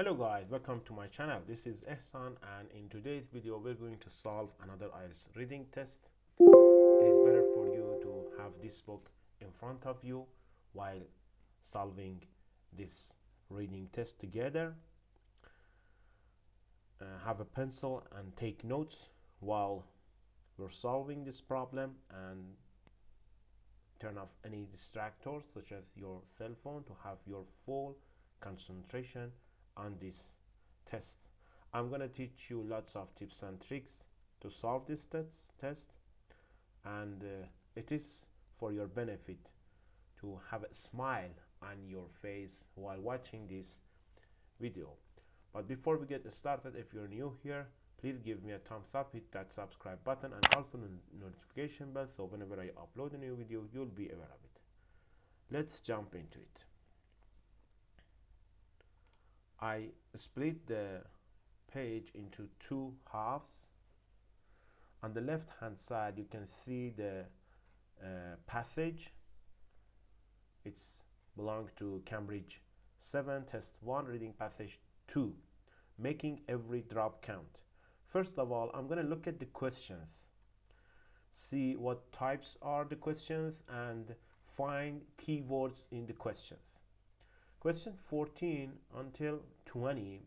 Hello guys, welcome to my channel. This is Ehsan, and in today's video we're going to solve another IELTS reading test. It is better for you to have this book in front of you while solving this reading test together. Have a pencil and take notes while we're solving this problem, and turn off any distractors such as your cell phone to have your full concentration on this test. I'm gonna teach you lots of tips and tricks to solve this test, and it is for your benefit to have a smile on your face while watching this video. But before we get started, if you're new here, please give me a thumbs up, hit that subscribe button, and also notification bell, so whenever I upload a new video you'll be aware of it. Let's jump into it. I split the page into two halves. On the left hand side you can see the passage. It's belongs to Cambridge 7 test 1 reading passage 2, making every drop count. First of all, I'm going to look at the questions, see what types are the questions, and find keywords in the questions. Question 14 until 20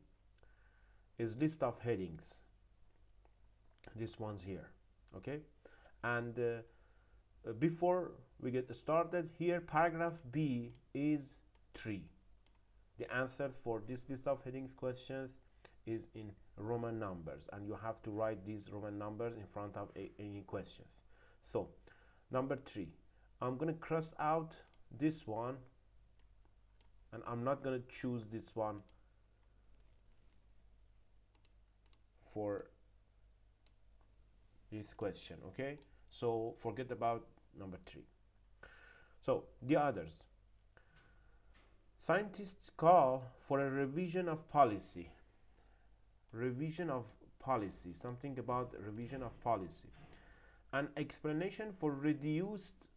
is list of headings. This one's here, okay? And before we get started, here paragraph B is 3. The answers for this list of headings questions is in Roman numbers, and you have to write these Roman numbers in front of any questions. So number 3, I'm gonna cross out this one, and I'm not going to choose this one for this question, okay? So forget about number 3. So the others. Scientists call for a revision of policy. Revision of policy, something about revision of policy. An explanation for reduced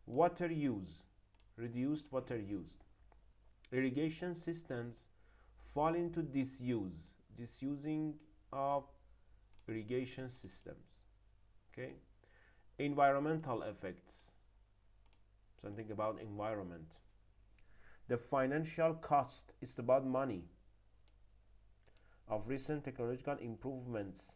water use. Reduced water use. Irrigation systems fall into disuse, disusing of irrigation systems, okay? Environmental effects, something about environment. The financial cost is about money of recent technological improvements.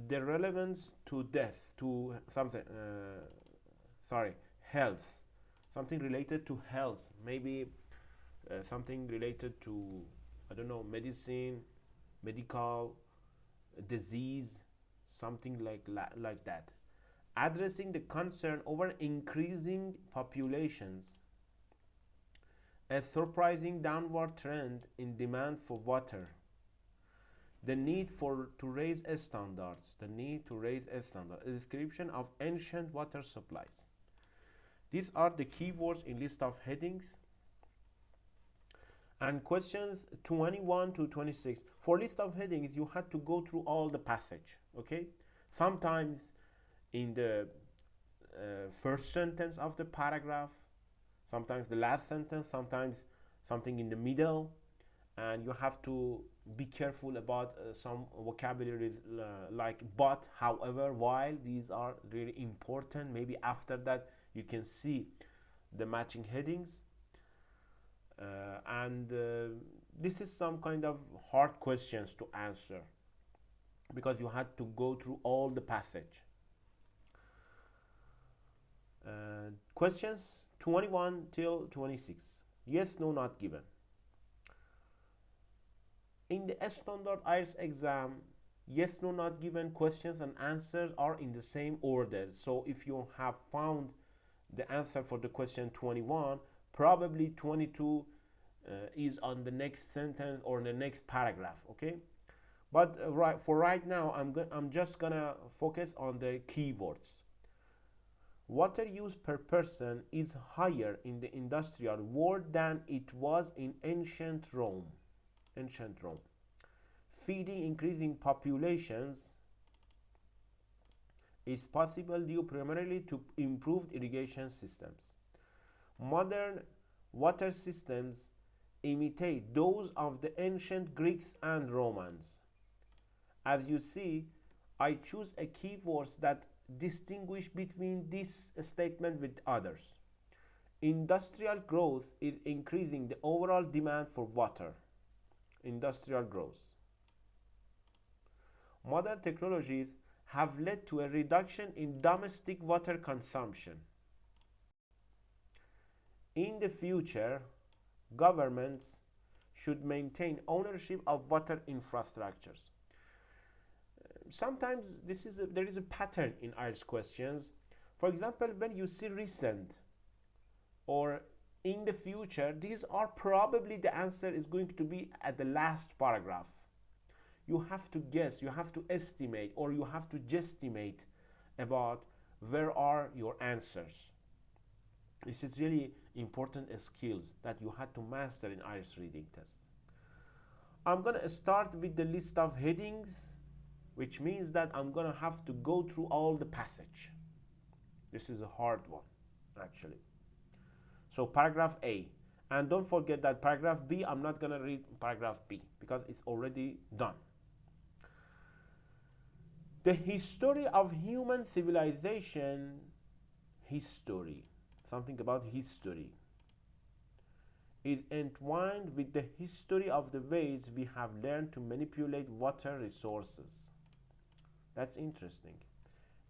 The relevance to death, to something health, something related to health, maybe something related to, I don't know, medicine, medical disease, something like that. Addressing the concern over increasing populations, a surprising downward trend in demand for water, the need to raise standards, a description of ancient water supplies. These are the keywords in list of headings. And questions 21 to 26. For list of headings, you had to go through all the passage, okay? Sometimes in the first sentence of the paragraph, sometimes the last sentence, sometimes something in the middle, and you have to be careful about some vocabularies like but, however, while. These are really important. Maybe after that you can see the matching headings, and this is some kind of hard questions to answer because you had to go through all the passage. Questions 21 till 26. Yes, no, not given. In the standard IELTS exam, yes, no, not given questions and answers are in the same order. So if you have found the answer for the question 21, probably 22 is on the next sentence or the next paragraph, okay? But right now I'm just gonna focus on the keywords. Water use per person is higher in the industrial world than it was in ancient Rome. Feeding increasing populations is possible due primarily to improved irrigation systems. Modern water systems imitate those of the ancient Greeks and Romans. As you see, I choose a keywords that distinguish between this statement with others. Industrial growth is increasing the overall demand for water. Industrial growth. Modern technologies have led to a reduction in domestic water consumption. In the future, governments should maintain ownership of water infrastructures. Sometimes there is a pattern in IELTS questions. For example, when you see recent or in the future, these are probably the answer is going to be at the last paragraph. You have to guess, you have to estimate, or you have to guesstimate about where are your answers. This is really important skills that you had to master in IELTS reading test. I'm going to start with the list of headings, which means that I'm going to have to go through all the passage. This is a hard one, actually. So paragraph A. And don't forget that paragraph B, I'm not going to read paragraph B because it's already done. The history of human civilization, history, something about history, is entwined with the history of the ways we have learned to manipulate water resources. That's interesting.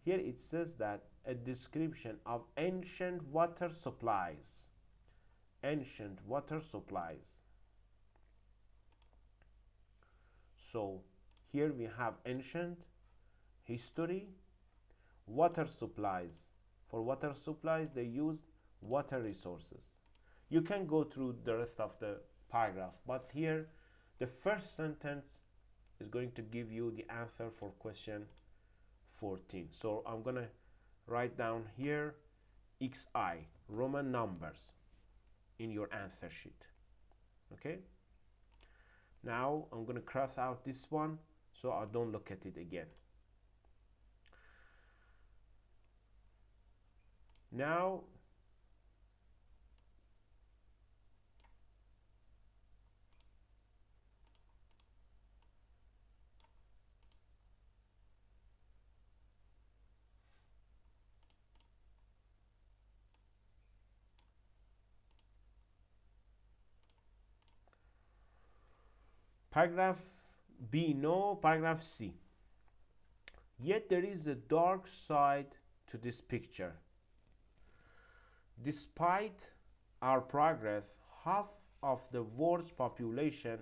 Here it says that a description of ancient water supplies. Ancient water supplies. So here we have ancient, history, water supplies. For water supplies, they use water resources. You can go through the rest of the paragraph, but here the first sentence is going to give you the answer for question 14. So I'm going to write down here XI, Roman numbers, in your answer sheet. Okay? Now I'm going to cross out this one so I don't look at it again. Now paragraph B, no, paragraph C. Yet there is a dark side to this picture. Despite our progress, half of the world's population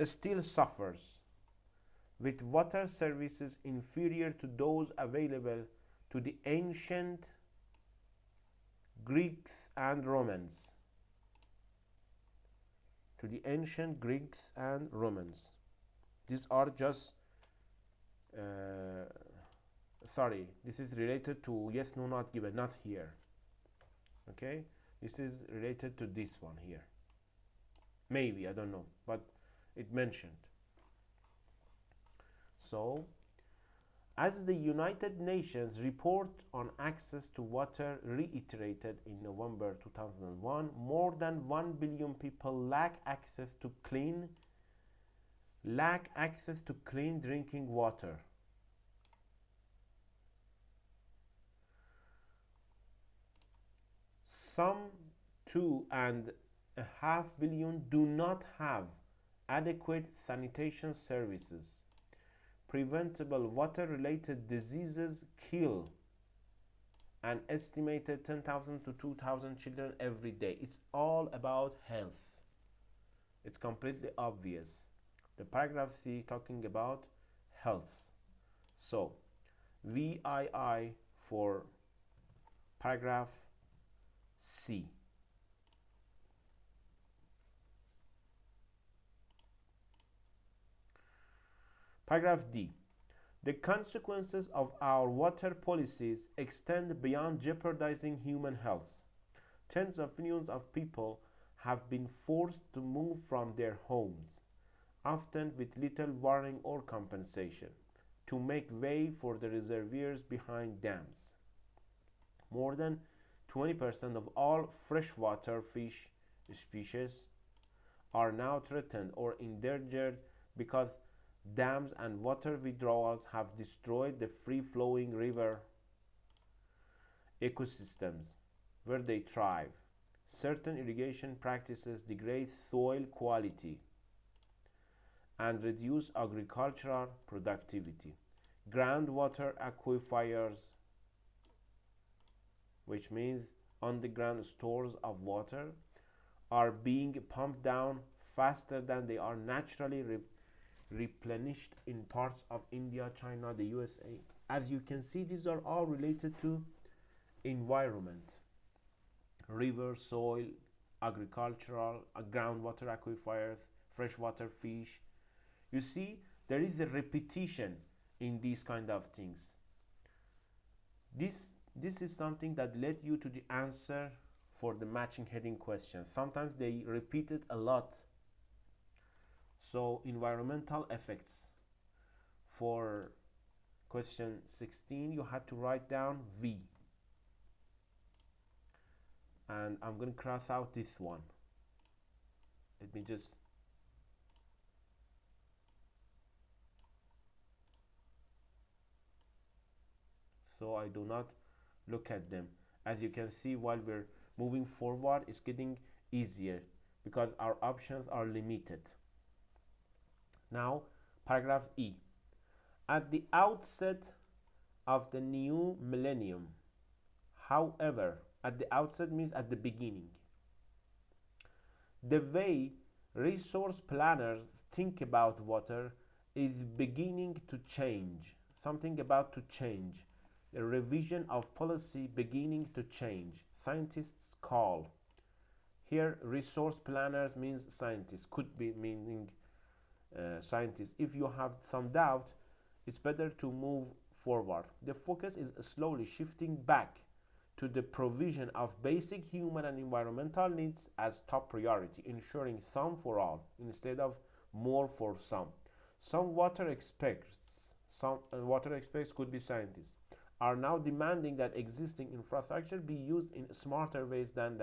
still suffers with water services inferior to those available to the ancient Greeks and Romans. To the ancient Greeks and Romans. These are just sorry, this is related to yes, no, not given, not here. Okay, this is related to this one here. Maybe, I don't know, but it mentioned. So, as the United Nations report on access to water reiterated in November 2001, more than 1 billion people lack access to clean drinking water. Some 2.5 billion do not have adequate sanitation services. Preventable water-related diseases kill an estimated 10,000 to 2,000 children every day. It's all about health. It's completely obvious. The paragraph C talking about health. So, VII for paragraph C. Paragraph D. The consequences of our water policies extend beyond jeopardizing human health. Tens of millions of people have been forced to move from their homes, often with little warning or compensation, to make way for the reservoirs behind dams. More than 20% of all freshwater fish species are now threatened or endangered because dams and water withdrawals have destroyed the free-flowing river ecosystems where they thrive. Certain irrigation practices degrade soil quality and reduce agricultural productivity. Groundwater aquifers, which means underground stores of water, are being pumped down faster than they are naturally replenished in parts of India, China, the USA. As you can see, these are all related to environment: river, soil, agricultural, groundwater aquifers, freshwater fish. You see, there is a repetition in these kind of things. This is something that led you to the answer for the matching heading questions. Sometimes they repeat it a lot. So environmental effects. For question 16, you had to write down V. And I'm going to cross out this one. Let me just so I do not look at them. As you can see, while we're moving forward, it's getting easier because our options are limited. Now, paragraph E. At the outset of the new millennium, however, at the outset means at the beginning, the way resource planners think about water is beginning to change. Something about to change. A revision of policy beginning to change. Scientists call. Here, resource planners means scientists. Could be meaning scientists. If you have some doubt, it's better to move forward. The focus is slowly shifting back to the provision of basic human and environmental needs as top priority, ensuring some for all instead of more for some. Some water experts could be scientists, are now demanding that existing infrastructure be used in smarter ways than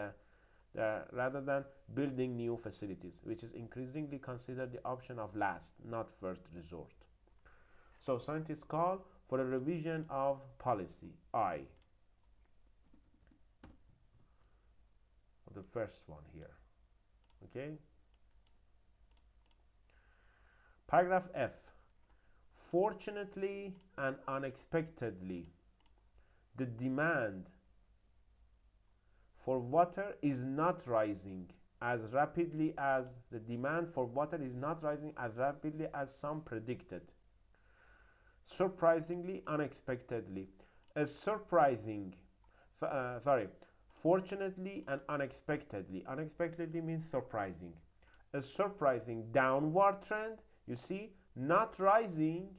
rather than building new facilities, which is increasingly considered the option of last, not first resort. So scientists call for a revision of policy. I. The first one here. Okay. Paragraph F. Fortunately and unexpectedly, the demand for water is not rising as rapidly as some predicted. Surprisingly, unexpectedly. Fortunately and unexpectedly. Unexpectedly means surprising. A surprising downward trend. You see, not rising,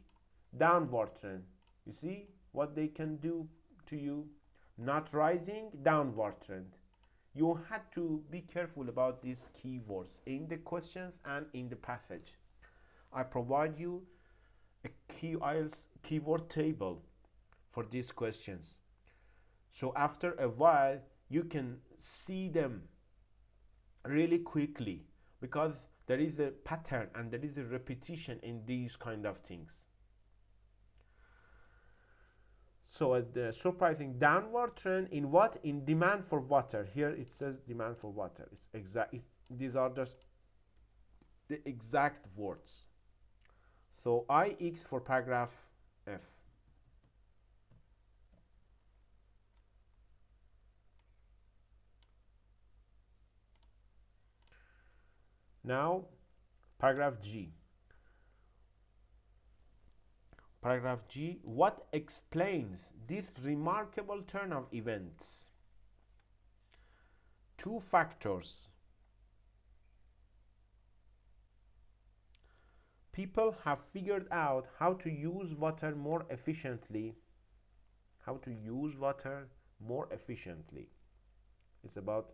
downward trend. You see what they can do to you? Not rising, downward trend. You had to be careful about these keywords in the questions and in the passage. I provide you a IELTS keyword table for these questions. So after a while, you can see them really quickly because there is a pattern and there is a repetition in these kind of things. So the surprising downward trend in what? In demand for water. Here it says demand for water. It's exact. These are just the exact words. So IX for paragraph F. Now, paragraph G. Paragraph G. What explains this remarkable turn of events? Two factors. People have figured out how to use water more efficiently. How to use water more efficiently. It's about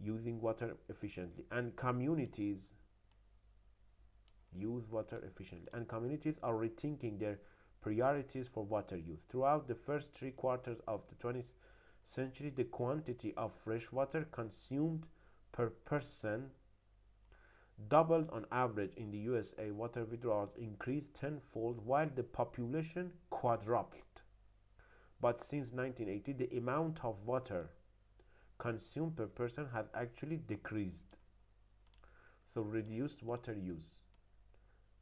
using water efficiently, and communities use water efficiently, and communities are rethinking their priorities for water use. Throughout the first 3 quarters of the century, the quantity of fresh water consumed per person doubled on average. In the USA, water withdrawals increased tenfold while the population quadrupled. But since 1980, the amount of water consumed per person has actually decreased. So reduced water use.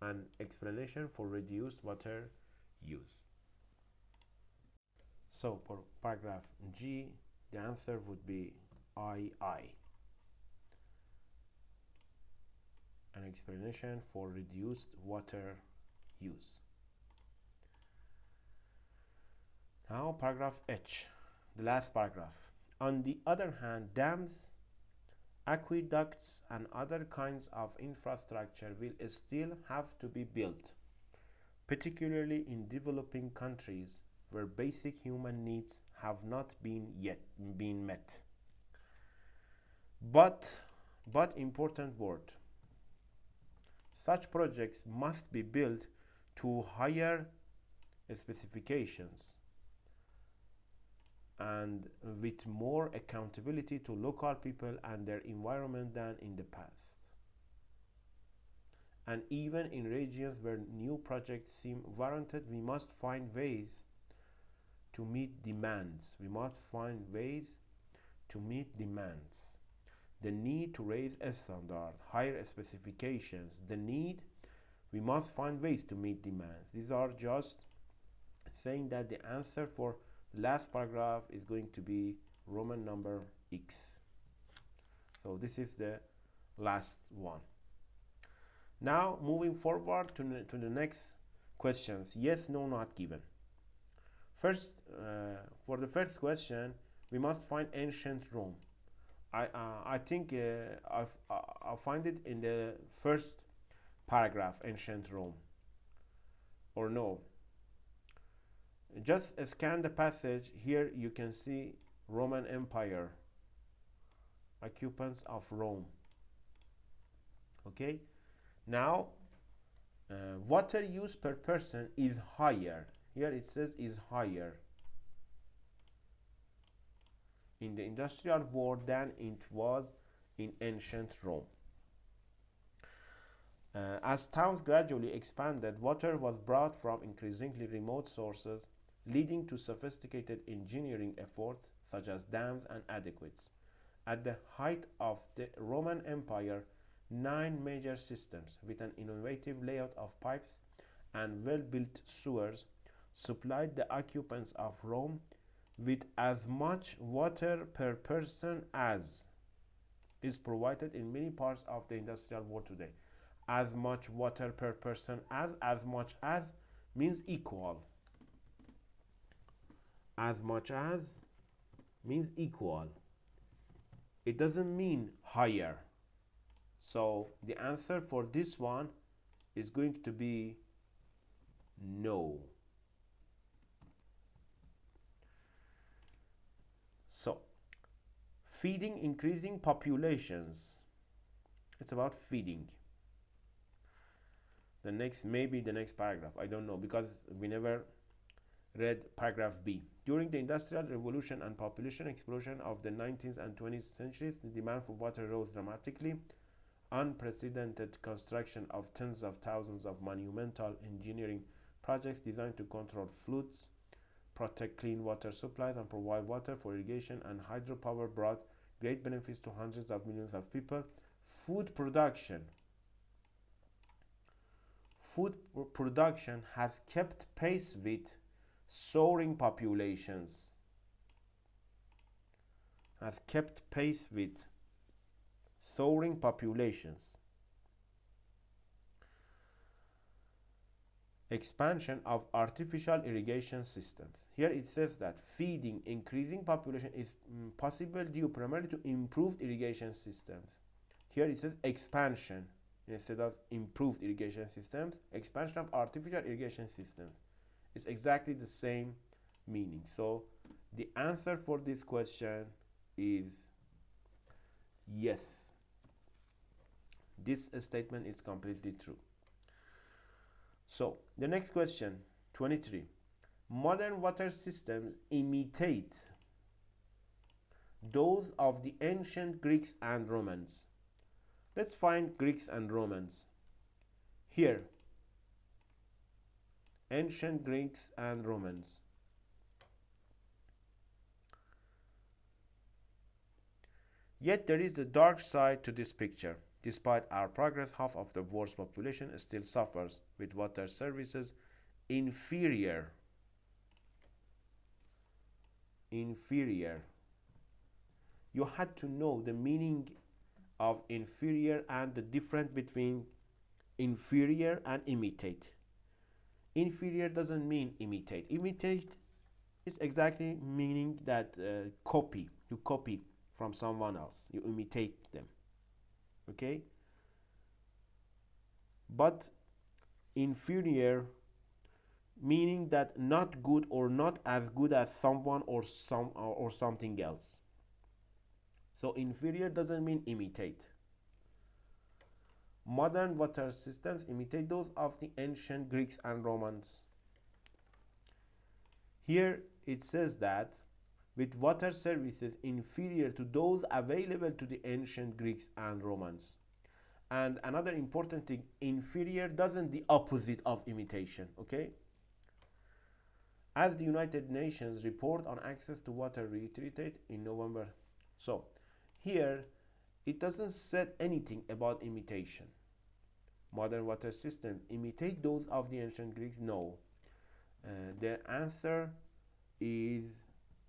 An explanation for reduced water use. So for paragraph G, the answer would be II. An explanation for reduced water use. Now paragraph H, the last paragraph. On the other hand, dams, aqueducts, and other kinds of infrastructure will still have to be built, particularly in developing countries where basic human needs have not yet been met. But important word. Such projects must be built to higher specifications and with more accountability to local people and their environment than in the past. And even in regions where new projects seem warranted, we must find ways to meet demands. The need to raise a standard, higher specifications, we must find ways to meet demands. These are just saying that the answer for the last paragraph is going to be Roman number X. So this is the last one. Now moving forward to the next questions. Yes, no, not given. First, for the first question, we must find ancient Rome. I think I'll find it in the first paragraph, ancient Rome. Or no. Just scan the passage. Here you can see Roman Empire, occupants of Rome. Okay. Now, water use per person is higher. Here it says is higher in the industrial world than it was in ancient Rome. As towns gradually expanded, water was brought from increasingly remote sources, leading to sophisticated engineering efforts such as dams and aqueducts. At the height of the Roman Empire, 9 major systems with an innovative layout of pipes and well-built sewers supplied the occupants of Rome with as much water per person as is provided in many parts of the industrial world today. As much water per person as much as means equal. As much as means equal. It doesn't mean higher. So the answer for this one is going to be no. So, feeding increasing populations. It's about feeding. Maybe the next paragraph, I don't know, because we never read paragraph B. During the Industrial Revolution and population explosion of the 19th and 20th centuries, the demand for water rose dramatically. Unprecedented construction of tens of thousands of monumental engineering projects designed to control floods, protect clean water supplies, and provide water for irrigation and hydropower brought great benefits to hundreds of millions of people. Food production has kept pace with soaring populations. Expansion of artificial irrigation systems. Here it says that feeding increasing population is possible due primarily to improved irrigation systems. Here it says expansion instead of improved irrigation systems. Expansion of artificial irrigation systems is exactly the same meaning. So the answer for this question is yes. This statement is completely true. So the next question, 23. Modern water systems imitate those of the ancient Greeks and Romans. Let's find Greeks and Romans. Here, ancient Greeks and Romans. Yet there is the dark side to this picture. Despite our progress, half of the world's population still suffers with water services inferior. You had to know the meaning of inferior and the difference between inferior and imitate. Inferior doesn't mean imitate. Imitate is exactly meaning that copy. You copy from someone else. You imitate them. Okay? But inferior meaning that not good or not as good as someone or something else. So inferior doesn't mean imitate. Modern water systems imitate those of the ancient Greeks and Romans. Here it says that with water services inferior to those available to the ancient Greeks and Romans. And another important thing, inferior doesn't the opposite of imitation, okay? As the United Nations report on access to water reiterated in November. So here it doesn't say anything about imitation. Modern water systems imitate those of the ancient Greeks? No. The answer is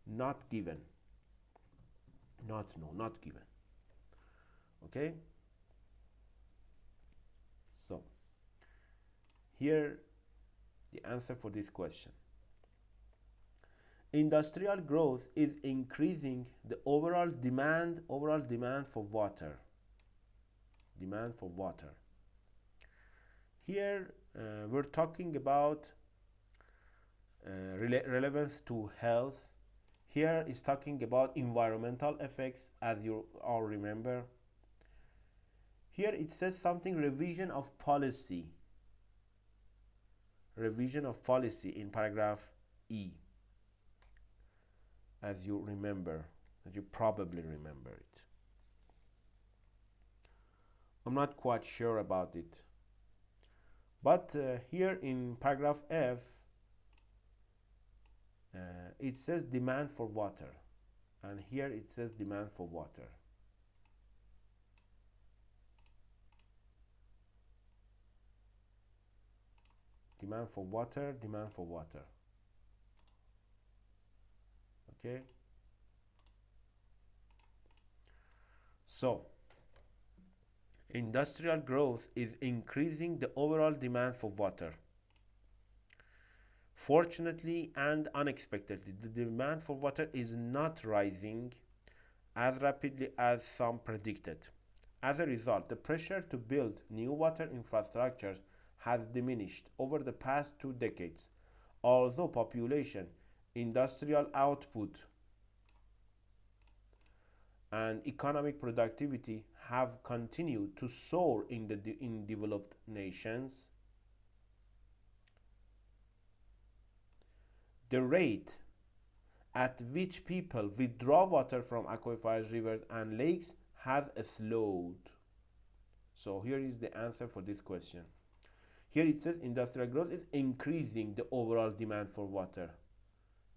not given. Not given. Okay? So, here the answer for this question. Industrial growth is increasing the overall demand for water. Demand for water. Here we're talking about relevance to health. Here is talking about environmental effects, as you all remember. Here it says something revision of policy. Revision of policy in paragraph E. As you remember, as you probably remember it. I'm not quite sure about it. But here in paragraph F, it says demand for water. And here it says demand for water. Demand for water, demand for water. Okay? So, industrial growth is increasing the overall demand for water. Fortunately and unexpectedly, the demand for water is not rising as rapidly as some predicted. As a result, the pressure to build new water infrastructures has diminished over the past 2 decades, although population, industrial output, and economic productivity have continued to soar in developed nations. The rate at which people withdraw water from aquifers, rivers, and lakes has slowed. So here is the answer for this question. Here it says industrial growth is increasing the overall demand for water,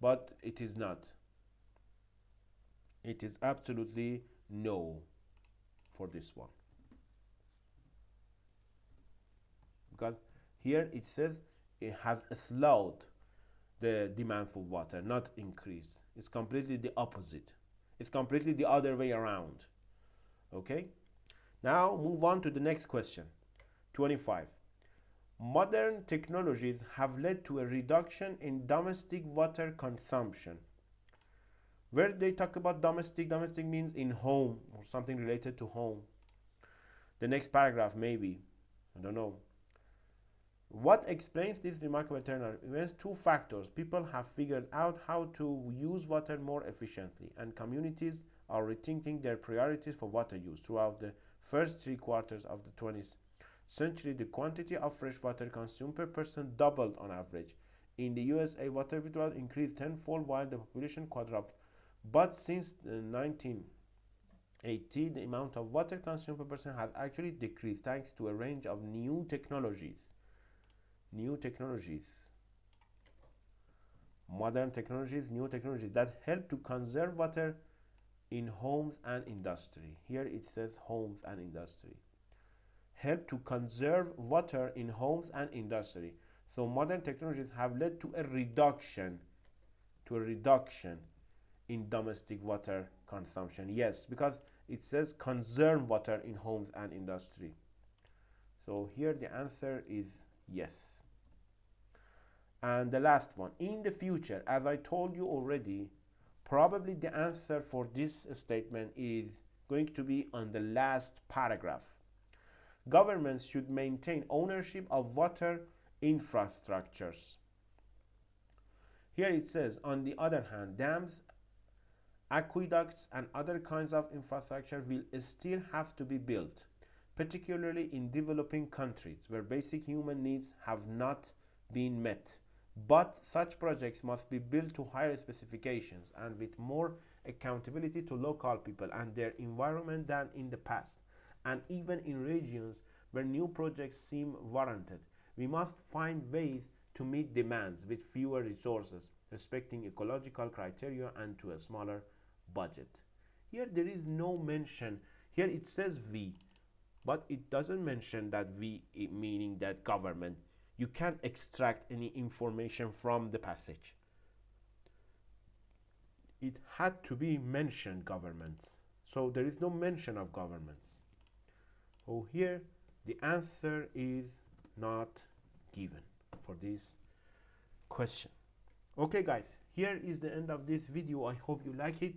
but it is not. It is absolutely no for this one. Because here it says it has slowed the demand for water, not increased. It's completely the opposite. It's completely the other way around. Okay? Now move on to the next question. 25. Modern technologies have led to a reduction in domestic water consumption. Where they talk about domestic means in home or something related to home. The next paragraph maybe, I don't know. What explains this remarkable turnaround? It 2 factors. People have figured out how to use water more efficiently, and communities are rethinking their priorities for water use. Throughout the first 3 quarters of the 20th century, the quantity of fresh water consumed per person doubled on average. In the USA, water withdrawal increased tenfold while the population quadrupled. but since 1980 the amount of water consumed per person has actually decreased thanks to a range of new technologies, modern technologies, new technologies that help to conserve water in homes and industry. Here it says homes and industry. Help to conserve water in homes and industry. So modern technologies have led to a reduction in domestic water consumption. Yes, because it says conserve water in homes and industry. So here the answer is yes. And the last one, in the future, as I told you already, probably the answer for this statement is going to be on the last paragraph. Governments should maintain ownership of water infrastructures. Here it says, on the other hand, dams, aqueducts, and other kinds of infrastructure will still have to be built, particularly in developing countries where basic human needs have not been met. But such projects must be built to higher specifications and with more accountability to local people and their environment than in the past. And even in regions where new projects seem warranted, we must find ways to meet demands with fewer resources, respecting ecological criteria and to a smaller budget. Here there is no mention, here it says we, but it doesn't mention that we, meaning that government. You can't extract any information from the passage. It had to be mentioned governments. So there is no mention of governments. So here the answer is not given for this question. Okay guys, here is the end of this video. I hope you like it.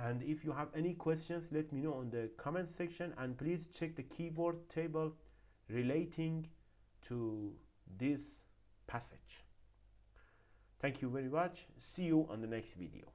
And if you have any questions, let me know in the comment section, and please check the keyword table relating to this passage. Thank you very much. See you on the next video.